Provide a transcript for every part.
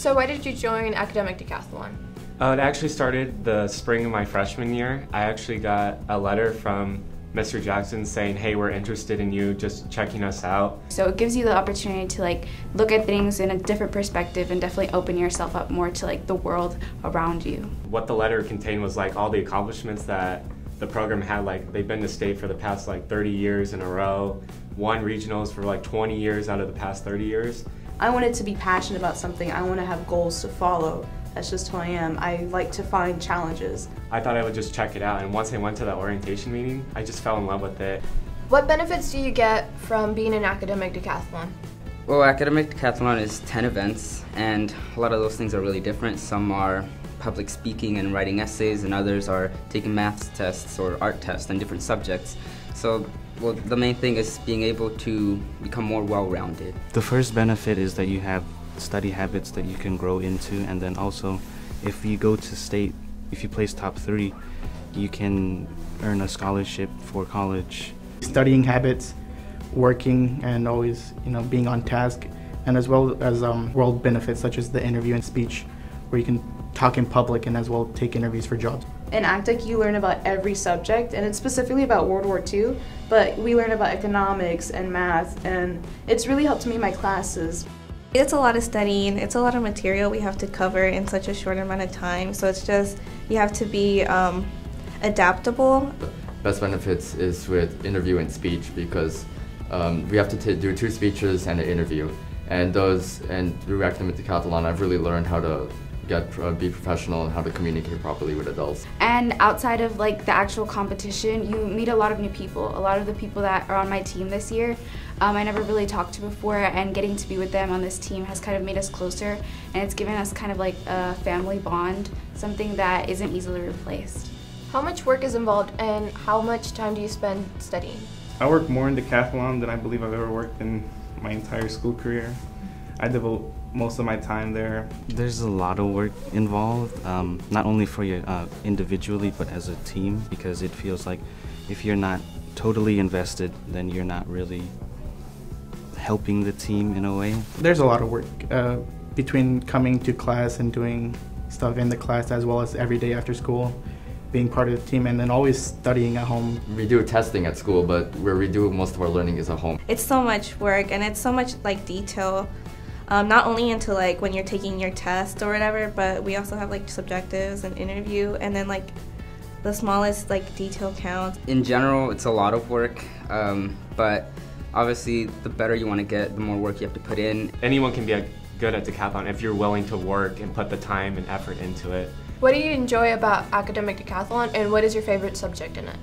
So why did you join Academic Decathlon? It actually started the spring of my freshman year. I actually got a letter from Mr. Jackson saying, hey, we're interested in you, just checking us out. So it gives you the opportunity to look at things in a different perspective and definitely open yourself up more to the world around you. What the letter contained was all the accomplishments that the program had. They've been to state for the past 30 years in a row, won regionals for 20 years out of the past 30 years. I wanted to be passionate about something. I want to have goals to follow. That's just who I am. I like to find challenges. I thought I would just check it out, and once I went to that orientation meeting, I just fell in love with it. What benefits do you get from being an Academic Decathlon? Well, Academic Decathlon is 10 events, and a lot of those things are really different. Some are public speaking and writing essays, and others are taking maths tests or art tests on different subjects. So, well, the main thing is being able to become more well-rounded. The first benefit is that you have study habits that you can grow into, and then also if you go to state, if you place top 3, you can earn a scholarship for college. Studying habits, working, and always being on task, and as well as world benefits such as the interview and speech, where you can talk in public and as well take interviews for jobs. In ACDEC, you learn about every subject, and it's specifically about World War II, but we learn about economics and math, and it's really helped me in my classes. It's a lot of studying, it's a lot of material we have to cover in such a short amount of time, so it's just, you have to be adaptable. Best benefits is with interview and speech, because we have to do 2 speeches and an interview, and through Academic Decathlon I've really learned how to be professional and how to communicate properly with adults. And outside of the actual competition, you meet a lot of new people. A lot of the people that are on my team this year, I never really talked to before, and getting to be with them on this team has kind of made us closer, and it's given us kind of a family bond, something that isn't easily replaced. How much work is involved, and how much time do you spend studying? I work more in decathlon than I believe I've ever worked in my entire school career. I devote most of my time there. There's a lot of work involved, not only for you individually, but as a team, because it feels like if you're not totally invested, then you're not really helping the team in a way. There's a lot of work between coming to class and doing stuff in the class, as well as every day after school, being part of the team, and then always studying at home. We do testing at school, but where we do most of our learning is at home. It's so much work, and it's so much detail. Not only into when you're taking your test or whatever, but we also have subjectives and interview, and then the smallest detail counts. In general, it's a lot of work, but obviously the better you want to get, the more work you have to put in. Anyone can be good at decathlon if you're willing to work and put the time and effort into it. What do you enjoy about Academic Decathlon, and what is your favorite subject in it?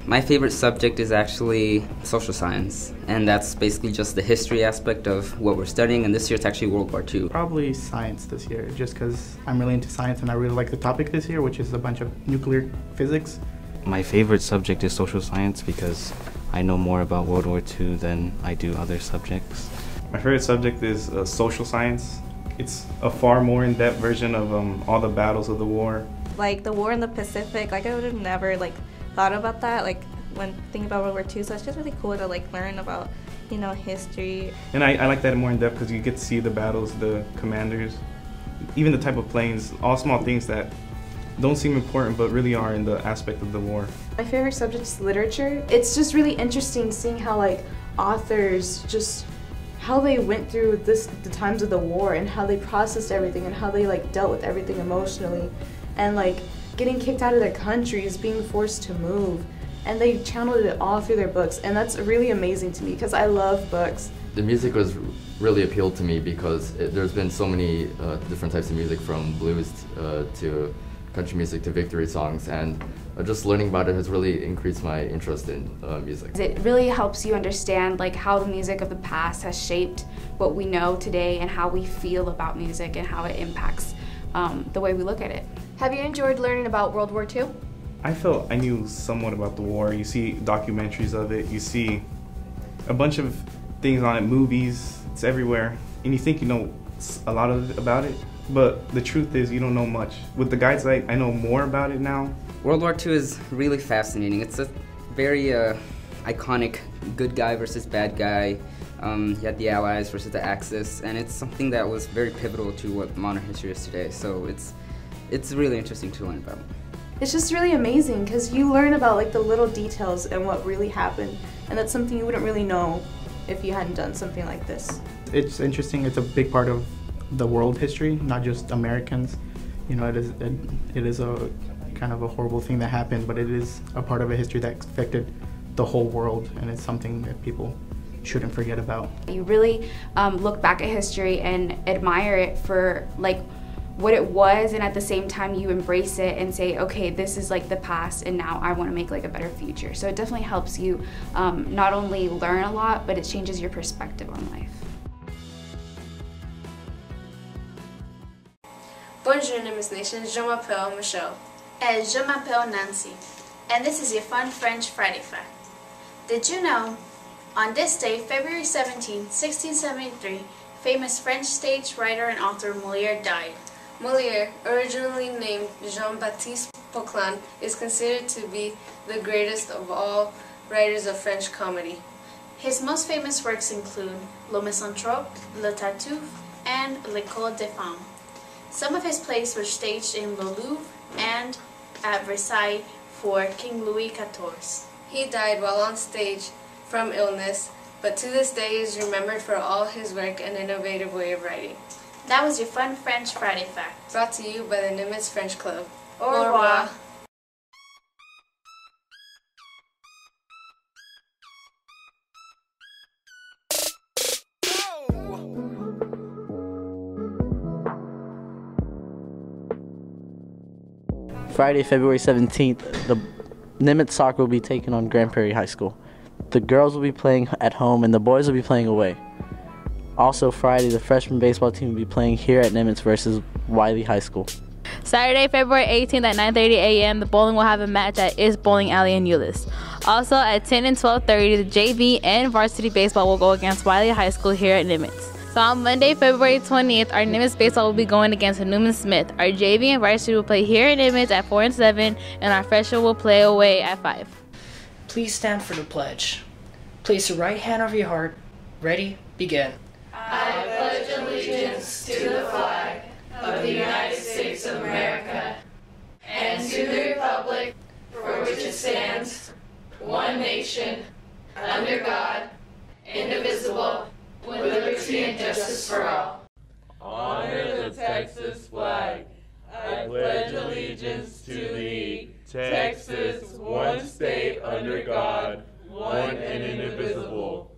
My favorite subject is actually social science, and that's basically just the history aspect of what we're studying, and this year it's actually World War II. Probably science this year, just because I'm really into science and I really like the topic this year, which is a bunch of nuclear physics. My favorite subject is social science because I know more about World War II than I do other subjects. My favorite subject is social science. It's a far more in-depth version of all the battles of the war. The war in the Pacific, I would have never thought about that when thinking about World War II, so it's just really cool to learn about history. And I like that more in depth because you get to see the battles, the commanders, even the type of planes, all small things that don't seem important but really are in the aspect of the war. My favorite subject is literature. It's just really interesting seeing how authors how they went through the times of the war, and how they processed everything, and how they dealt with everything emotionally, and getting kicked out of their countries, being forced to move, and they channeled it all through their books, and that's really amazing to me because I love books. The music was really appealed to me because there's been so many different types of music, from blues to country music to victory songs, and just learning about it has really increased my interest in music. It really helps you understand how the music of the past has shaped what we know today, and how we feel about music, and how it impacts the way we look at it. Have you enjoyed learning about World War II? I felt I knew somewhat about the war. You see documentaries of it, you see a bunch of things on it, movies, it's everywhere, and you think you know a lot about it, but the truth is you don't know much. With the guides, I know more about it now. World War II is really fascinating. It's a very iconic good guy versus bad guy. You had the Allies versus the Axis, and it's something that was very pivotal to what modern history is today. So it's really interesting to learn about. It's just really amazing because you learn about like the little details and what really happened, and that's something you wouldn't really know if you hadn't done something like this. It's interesting. It's a big part of the world history, not just Americans. You know, it is a kind of a horrible thing that happened, but it is a part of a history that affected the whole world, and it's something that people shouldn't forget about. You really look back at history and admire it for like what it was, and at the same time you embrace it and say, okay, this is like the past and now I want to make like a better future. So it definitely helps you not only learn a lot, but it changes your perspective on life. Bonjour, Nimbus Nation. Je m'appelle Michelle. And je m'appelle Nancy. And this is your fun French Friday fact. Did you know, on this day, February 17, 1673, famous French stage writer and author Molière died. Molière, originally named Jean-Baptiste Poquelin, is considered to be the greatest of all writers of French comedy. His most famous works include Le Misanthrope, Le Tartuffe, and L'École des Femmes. Some of his plays were staged in the Louvre and at Versailles for King Louis XIV. He died while on stage from illness, but to this day is remembered for all his work and innovative way of writing. That was your fun French Friday fact. Brought to you by the Nimitz French Club. Au revoir. Friday, February 17th, the Nimitz soccer will be taking on Grand Prairie High School. The girls will be playing at home and the boys will be playing away. Also Friday, the freshman baseball team will be playing here at Nimitz versus Wiley High School. Saturday, February 18th at 9:30 a.m., the bowling will have a match at Is Bowling Alley in Euless. Also at 10 and 12:30, the JV and varsity baseball will go against Wiley High School here at Nimitz. So on Monday, February 20th, our Nimitz baseball will be going against Newman Smith. Our JV and varsity will play here at Nimitz at 4 and 7, and our freshman will play away at 5. Please stand for the pledge. Place your right hand over your heart. Ready, begin. I pledge allegiance to the flag of the United States of America and to the republic for which it stands, one nation, under God, indivisible, with liberty and justice for all. Honor the Texas flag. I pledge allegiance to thee, Texas, one state under God, one and indivisible,